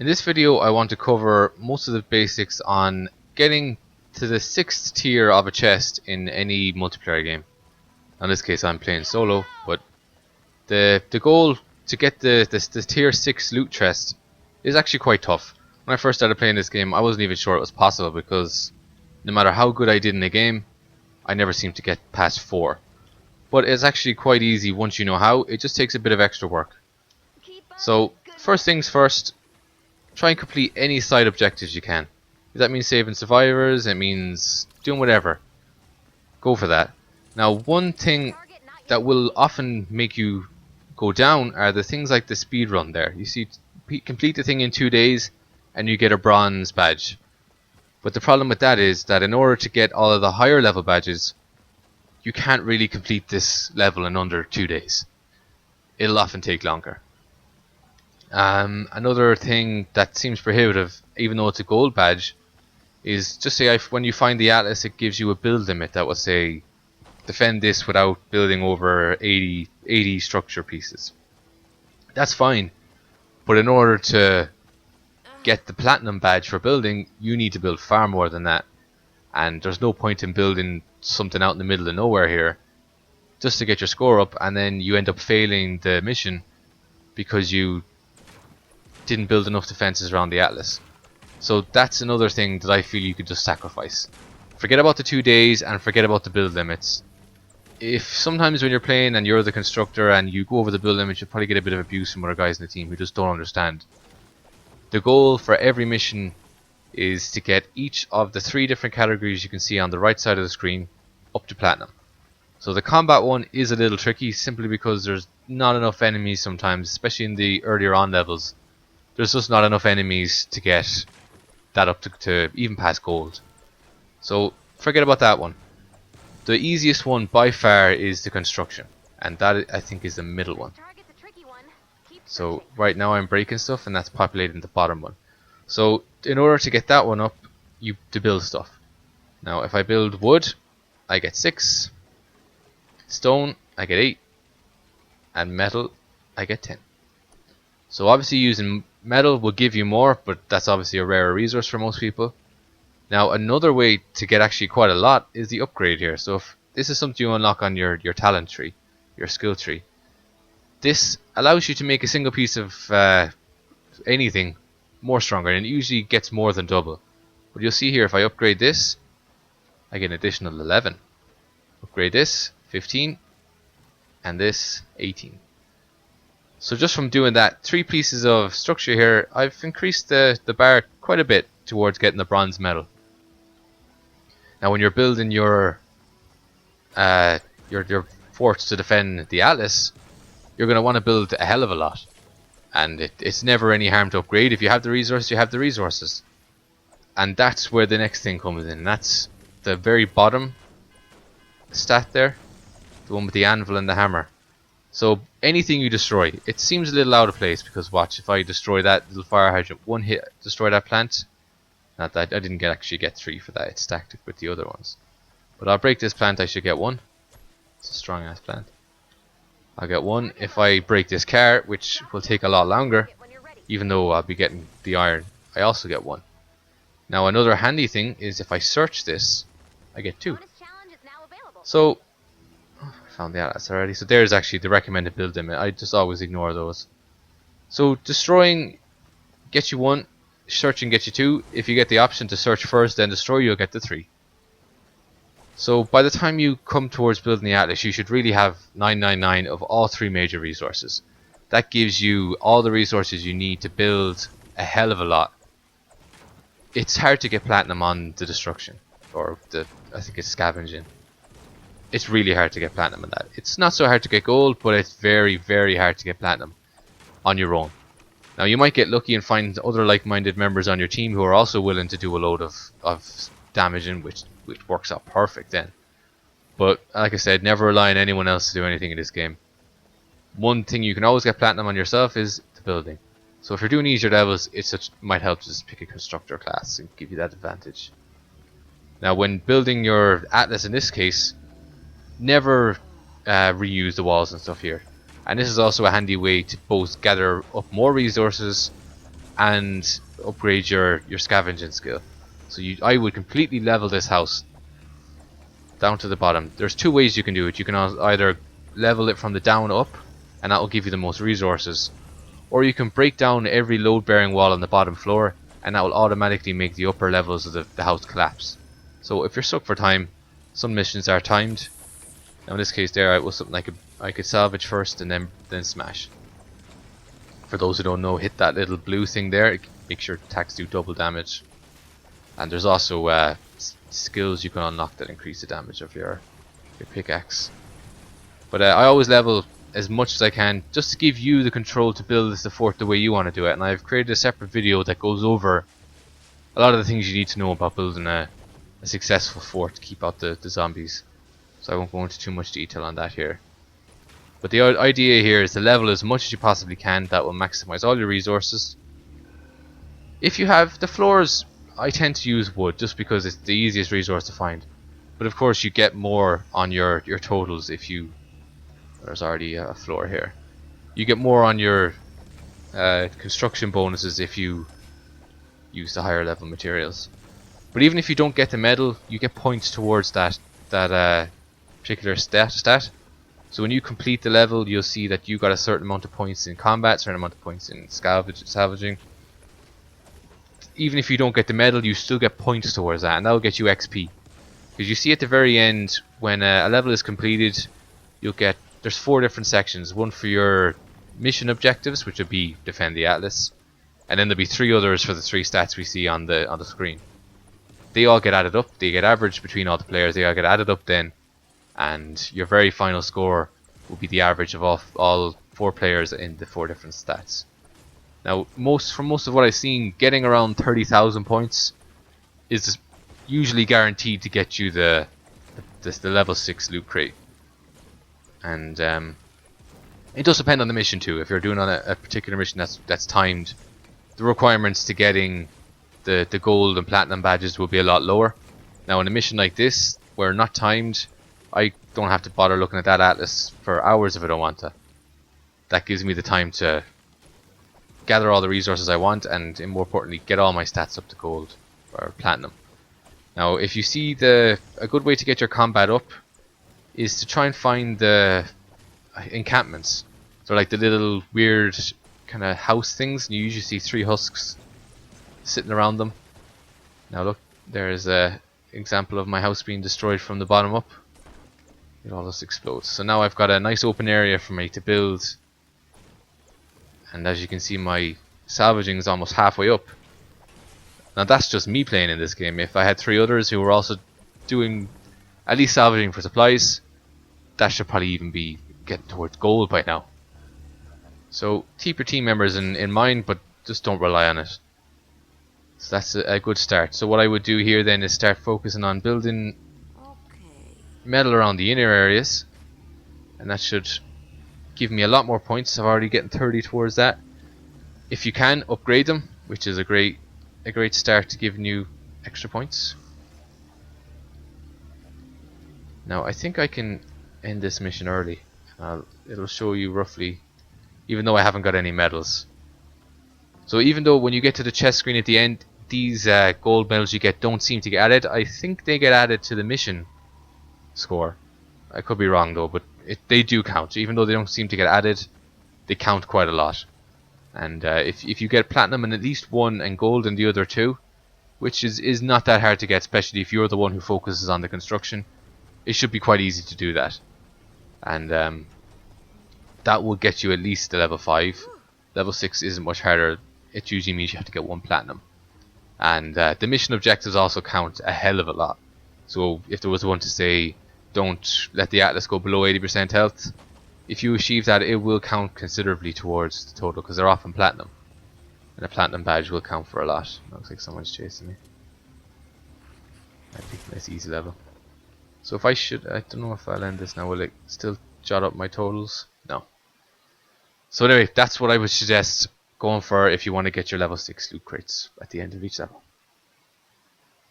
In this video I want to cover most of the basics on getting to the 6th tier of a chest in any multiplayer game. In this case I'm playing solo, but the goal to get the tier 6 loot chest is actually quite tough. When I first started playing this game I wasn't even sure it was possible, because no matter how good I did in a game I never seemed to get past 4. But it's actually quite easy once you know how. It just takes a bit of extra work. So first things first, try and complete any side objectives you can. If that means saving survivors, it means doing whatever, go for that. Now one thing that will often make you go down are the things like the speed run there. You see, complete the thing in 2 days and you get a bronze badge. But the problem with that is that in order to get all of the higher level badges, you can't really complete this level in under 2 days. It'll often take longer. Another thing that seems prohibitive, even though it's a gold badge, is just say when you find the atlas, it gives you a build limit that will say defend this without building over 80 structure pieces. That's fine, but in order to get the platinum badge for building, you need to build far more than that, and there's no point in building something out in the middle of nowhere here just to get your score up, and then you end up failing the mission because you didn't build enough defenses around the atlas. So that's another thing that I feel you could just sacrifice. Forget about the 2 days and forget about the build limits. If sometimes when you're playing and you're the constructor and you go over the build limits, you'll probably get a bit of abuse from other guys in the team who just don't understand. The goal for every mission is to get each of the 3 different categories you can see on the right side of the screen up to platinum. So the combat one is a little tricky simply because there's not enough enemies sometimes, especially in the earlier on levels. There's just not enough enemies to get that up to even past gold. So forget about that one. The easiest one by far is the construction, and that I think is the middle one. So right now I'm breaking stuff and that's populating the bottom one. So in order to get that one up, you to build stuff. Now if I build wood, I get 6, stone I get 8, and metal I get 10. So obviously using metal will give you more, but that's obviously a rarer resource for most people. Now another way to get actually quite a lot is the upgrade here. So if this is something you unlock on your talent tree, your skill tree, this allows you to make a single piece of anything more stronger, and it usually gets more than double. But you'll see here, if I upgrade this, I get an additional 11. Upgrade this, 15, and this, 18. So just from doing that 3 pieces of structure here, I've increased the bar quite a bit towards getting the bronze medal. Now when you're building your forts to defend the atlas, you're going to want to build a hell of a lot, and it's never any harm to upgrade. If you have the resources, you have the resources, and that's where the next thing comes in. That's the very bottom stat there, the one with the anvil and the hammer. So anything you destroy, it seems a little out of place, because watch, if I destroy that little fire hydrant, one hit, destroy that plant. Not that I didn't actually get 3 for that, it stacked it with the other ones. But I'll break this plant, I should get 1. It's a strong ass plant. I'll get 1 if I break this car, which will take a lot longer, even though I'll be getting the iron. I also get 1. Now another handy thing is if I search this, I get 2. So found the atlas already. So there's actually the recommended build limit. I just always ignore those. So destroying gets you 1, searching gets you 2. If you get the option to search first then destroy, you'll get the 3. So by the time you come towards building the atlas, you should really have 999 of all 3 major resources. That gives you all the resources you need to build a hell of a lot. It's hard to get platinum on the destruction, or I think it's scavenging. It's really hard to get platinum on that. It's not so hard to get gold, but it's very, very hard to get platinum on your own. Now you might get lucky and find other like-minded members on your team who are also willing to do a load of damaging, which works out perfect then. But like I said, never rely on anyone else to do anything in this game. One thing you can always get platinum on yourself is the building. So if you're doing easier levels, it might help to just pick a constructor class and give you that advantage. Now when building your atlas in this case, never reuse the walls and stuff here. And this is also a handy way to both gather up more resources and upgrade your scavenging skill. So I would completely level this house down to the bottom. There's two ways you can do it. You can either level it from the down up, and that will give you the most resources, or you can break down every load bearing wall on the bottom floor, and that will automatically make the upper levels of the house collapse. So if you're stuck for time, some missions are timed. Now in this case there, it was something I could salvage first and then smash. For those who don't know, hit that little blue thing there. It makes your attacks do double damage. And there's also skills you can unlock that increase the damage of your pickaxe. But I always level as much as I can, just to give you the control to build the fort the way you want to do it. And I've created a separate video that goes over a lot of the things you need to know about building a successful fort to keep out the zombies. So I won't go into too much detail on that here. But the idea here is to level as much as you possibly can. That will maximize all your resources. If you have the floors, I tend to use wood just because it's the easiest resource to find. But of course you get more on your totals if you... There's already a floor here. You get more on your construction bonuses if you use the higher level materials. But even if you don't get the medal, you get points towards that particular stat. So when you complete the level, you'll see that you got a certain amount of points in combat, a certain amount of points in salvaging. Even if you don't get the medal, you still get points towards that, and that will get you XP. Because you see at the very end, when a level is completed, you'll get... There's 4 different sections. One for your mission objectives, which would be defend the Atlas, and then there'll be 3 others for the 3 stats we see on the screen. They all get added up. They get averaged between all the players. They all get added up then, and your very final score will be the average of all 4 players in the 4 different stats. Now, from most of what I've seen, getting around 30,000 points is usually guaranteed to get you the level 6 loot crate. And it does depend on the mission too. If you're doing on a particular mission that's timed, the requirements to getting the gold and platinum badges will be a lot lower. Now in a mission like this, where not timed, I don't have to bother looking at that atlas for hours if I don't want to. That gives me the time to gather all the resources I want, and more importantly, get all my stats up to gold or platinum. Now if you see a good way to get your combat up is to try and find the encampments. So like the little weird kind of house things, and you usually see 3 husks sitting around them. Now look, there's a example of my house being destroyed from the bottom up. It all just explodes. So now I've got a nice open area for me to build, and as you can see, my salvaging is almost halfway up. Now that's just me playing in this game. If I had 3 others who were also doing at least salvaging for supplies, that should probably even be getting towards gold by now. So keep your team members in mind, but just don't rely on it. So that's a good start. So what I would do here then is start focusing on building metal around the inner areas, and that should give me a lot more points. I'm already getting 30 towards that. If you can, upgrade them, which is a great start to giving you extra points. Now I think I can end this mission early. It'll show you roughly, even though I haven't got any medals. So even though when you get to the chest screen at the end, these gold medals you get don't seem to get added, I think they get added to the mission score. I could be wrong though, but they do count. Even though they don't seem to get added, they count quite a lot. And if you get platinum in at least 1 and gold in the other 2, which is not that hard to get, especially if you're the one who focuses on the construction, it should be quite easy to do that. And that will get you at least to level 5. Level 6 isn't much harder. It usually means you have to get 1 platinum. And the mission objectives also count a hell of a lot. So if there was one to say, don't let the Atlas go below 80% health, if you achieve that, it will count considerably towards the total, because they're often platinum. And a platinum badge will count for a lot. Looks like someone's chasing me. I think nice easy level. So if I don't know if I'll end this now. Will it still jot up my totals? No. So anyway, that's what I would suggest going for if you want to get your level 6 loot crates at the end of each level.